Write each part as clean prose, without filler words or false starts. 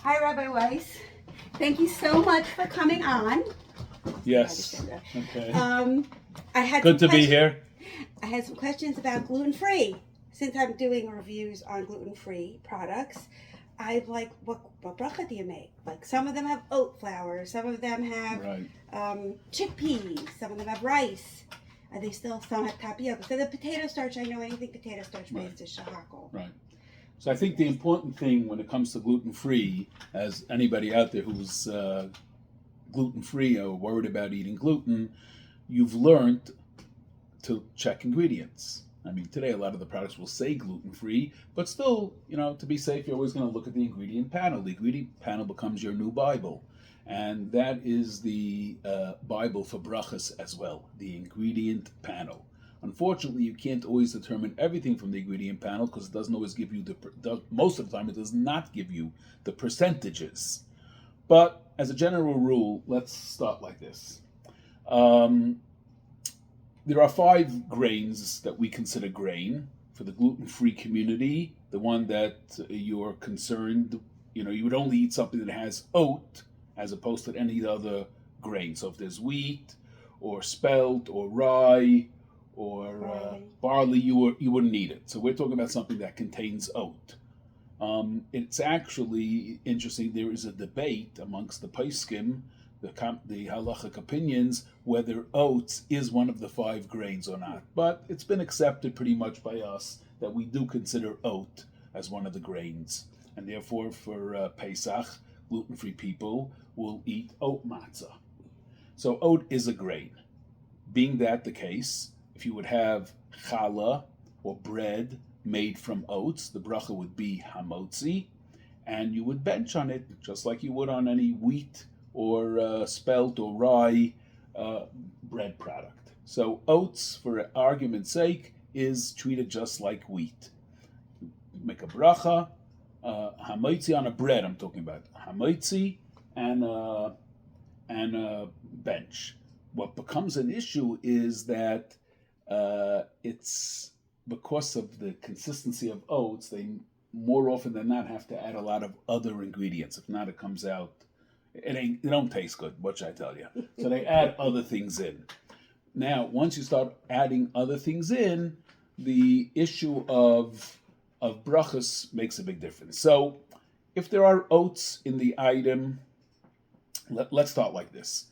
Hi, Rabbi Weiss. Thank you so much for coming on. Yes. Okay. I had Good some to be here. I had some questions about gluten-free. Since I'm doing reviews on gluten-free products, I'd like, what bracha do you make? Like, some of them have oat flour, some of them have Right. chickpeas, some of them have rice. They still some have tapioca. So the potato starch, I know anything potato starch based is shahakol. Right. So I think the important thing when it comes to gluten-free, as anybody out there who's gluten-free or worried about eating gluten, you've learned to check ingredients. I mean, today a lot of the products will say gluten-free, but still, to be safe, you're always going to look at the ingredient panel. The ingredient panel becomes your new Bible. And that is the Bible for brachas as well, the ingredient panel. Unfortunately, you can't always determine everything from the ingredient panel because it doesn't always give you most of the time it does not give you the percentages. But as a general rule, let's start like this. There are 5 grains that we consider grain for the gluten-free community. The one that you're concerned, you would only eat something that has oat as opposed to any other grain. So if there's wheat or spelt or rye or barley, you wouldn't eat it. So we're talking about something that contains oat. It's actually interesting. There is a debate amongst the poskim, the halachic opinions, whether oats is one of the 5 grains or not. But it's been accepted pretty much by us that we do consider oat as one of the grains. And therefore, for Pesach, gluten-free people will eat oat matzah. So oat is a grain. Being that the case, if you would have challah or bread made from oats, the bracha would be hamotzi, and you would bench on it just like you would on any wheat or spelt or rye bread product. So oats, for argument's sake, is treated just like wheat. Make a bracha, hamotzi on a bread. I'm talking about hamotzi and a bench. What becomes an issue is that it's because of the consistency of oats, they more often than not have to add a lot of other ingredients. If not, it comes out, it don't taste good, what should I tell you? So they add other things in. Now, once you start adding other things in, the issue of brachas makes a big difference. So if there are oats in the item, let's start like this.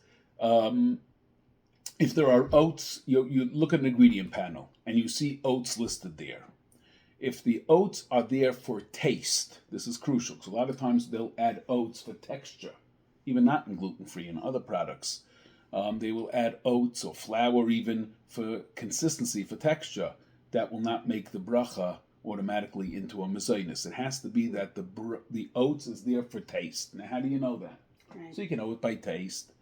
If there are oats, you look at an ingredient panel and you see oats listed there. If the oats are there for taste, this is crucial because a lot of times they'll add oats for texture, even not in gluten-free and other products. They will add oats or flour even for consistency, for texture. That will not make the bracha automatically into a mezainis. It has to be that the oats is there for taste. Now, how do you know that? Right. So you can know it by taste.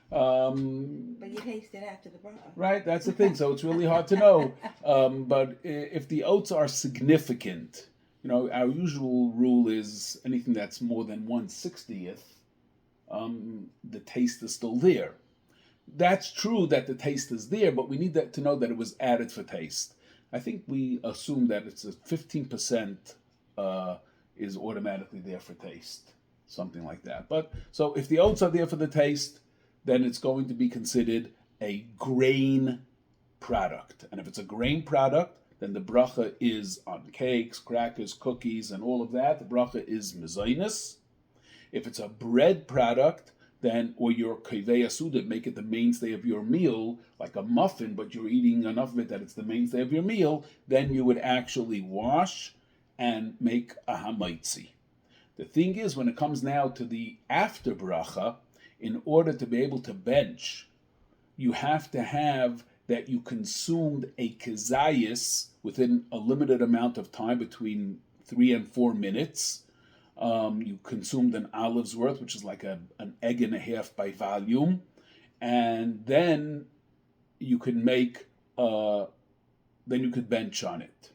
But you taste it after the bracha. Right, that's the thing. So it's really hard to know. But if the oats are significant, our usual rule is anything that's more than 1/60th, the taste is still there. That's true that the taste is there, but we need to know that it was added for taste. I think we assume that it's a 15% is automatically there for taste, something like that. But so if the oats are there for the taste, then it's going to be considered a grain product. And if it's a grain product, then the bracha is on cakes, crackers, cookies, and all of that. The bracha is mezainis. If it's a bread product, then, or your kaveh suda, make it the mainstay of your meal, like a muffin, but you're eating enough of it that it's the mainstay of your meal, then you would actually wash and make a hamaitzi. The thing is, when it comes now to the after bracha, in order to be able to bench, you have to have that you consumed a kezayis within a limited amount of time, between 3 and 4 minutes. You consumed an olive's worth, which is like an egg and a half by volume, and then you could bench on it.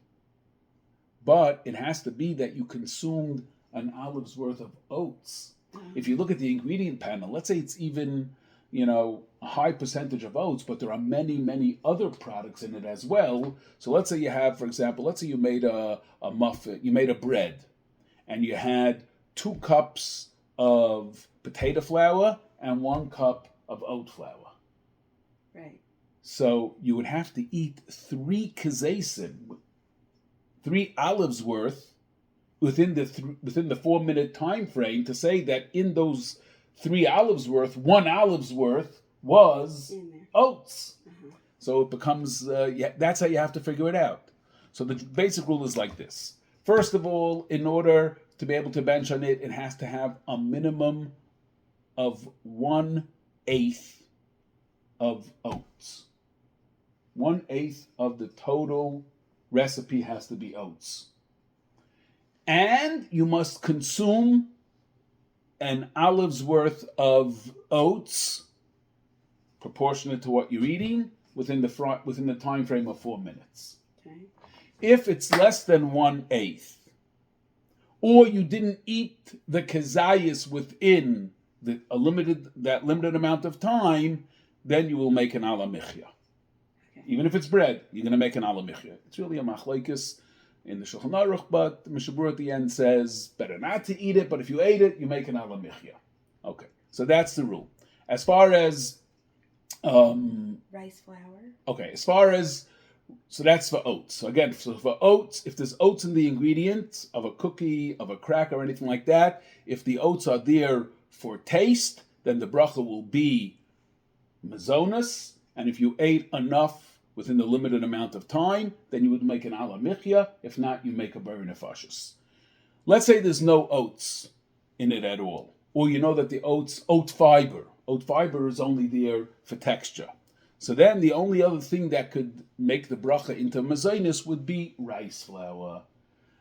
But it has to be that you consumed an olive's worth of oats. If you look at the ingredient panel, let's say it's even, a high percentage of oats, but there are many, many other products in it as well. So let's say you have, for example, you made a muffin, you made a bread, and you had 2 cups of potato flour and 1 cup of oat flour. Right. So you would have to eat 3 kazesim, 3 olives worth, within the 4-minute time frame to say that in those 3 olives worth, 1 olive's worth was oats. So it becomes, that's how you have to figure it out. So the basic rule is like this. First of all, in order to be able to bench on it, it has to have a minimum of 1/8 of oats. 1/8 of the total recipe has to be oats. And you must consume an olive's worth of oats, proportionate to what you're eating, within the time frame of 4 minutes. Okay. If it's less than 1/8, or you didn't eat the kazayas within that limited amount of time, then you will make an ala michya. Okay. Even if it's bread, you're going to make an ala michya. It's really a machlokes in the Shulchan Aruch, but the Mishabur at the end says better not to eat it, but if you ate it, you make an ala michya. Okay, so that's the rule. As far as rice flour. So that's for oats. So again, for oats, if there's oats in the ingredients of a cookie, of a cracker, or anything like that, if the oats are there for taste, then the bracha will be mazonas. And if you ate enough within the limited amount of time, then you would make an ala michya. If not, you make a bar nefashos. Let's say there's no oats in it at all. Or you know that the oat fiber is only there for texture. So then the only other thing that could make the bracha into mazonos would be rice flour.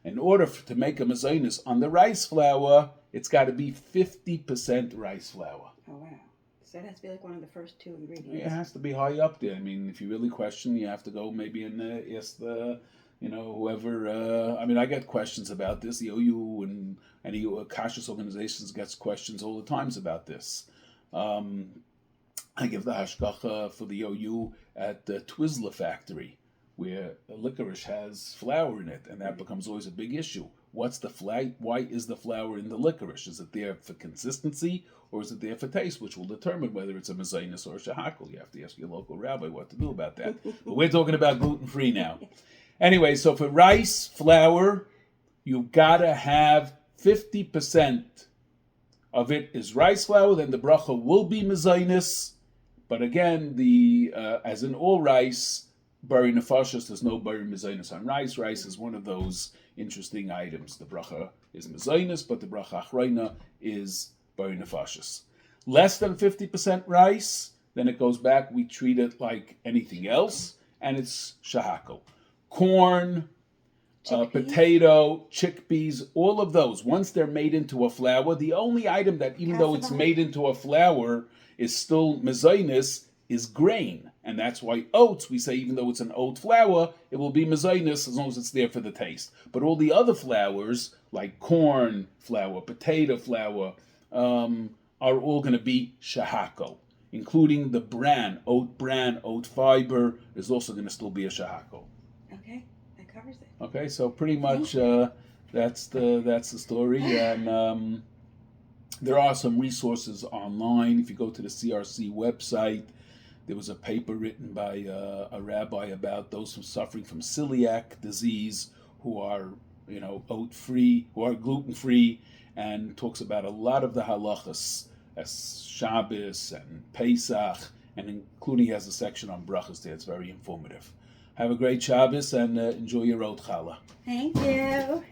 In order to make a mazonos on the rice flour, it's got to be 50% rice flour. Oh, wow. So that has to be like one of the first 2 ingredients. It has to be high up there. I mean, if you really question, you have to go maybe and ask the, whoever. I get questions about this. The OU and any kashrus organizations gets questions all the times about this. I give the hashgacha for the OU at the Twizzler factory, where licorice has flour in it, and that becomes always a big issue. Why is the flour in the licorice? Is it there for consistency, or is it there for taste, which will determine whether it's a mazonos or a shahakal? You have to ask your local rabbi what to do about that. But we're talking about gluten-free now. Anyway, so for rice flour, you've got to have 50% of it is rice flour, then the bracha will be mazonos. But again, as in all rice, bari nefashos, there's no bari mazonos on rice. Rice is one of those interesting items. The bracha is mazonos, but the bracha achrona is bari nefashos. Less than 50% rice, then it goes back. We treat it like anything else, and it's shahakal. Corn, potato, chickpeas, all of those, once they're made into a flour, the only item that, even though it's made into a flour, is still mazonos is grain. And that's why oats, we say even though it's an oat flour, it will be mazonos as long as it's there for the taste. But all the other flours, like corn flour, potato flour, are all going to be shahakal, including the oat fiber is also going to still be a shahakal. Okay, that covers it. Okay, so pretty much that's the story, and there are some resources online. If you go to the CRC website, there was a paper written by a rabbi about those who are suffering from celiac disease, who are oat-free, who are gluten-free, and talks about a lot of the halachas, as Shabbos and Pesach, and including he has a section on brachas there. It's very informative. Have a great Shabbos and enjoy your oat challah. Thank you.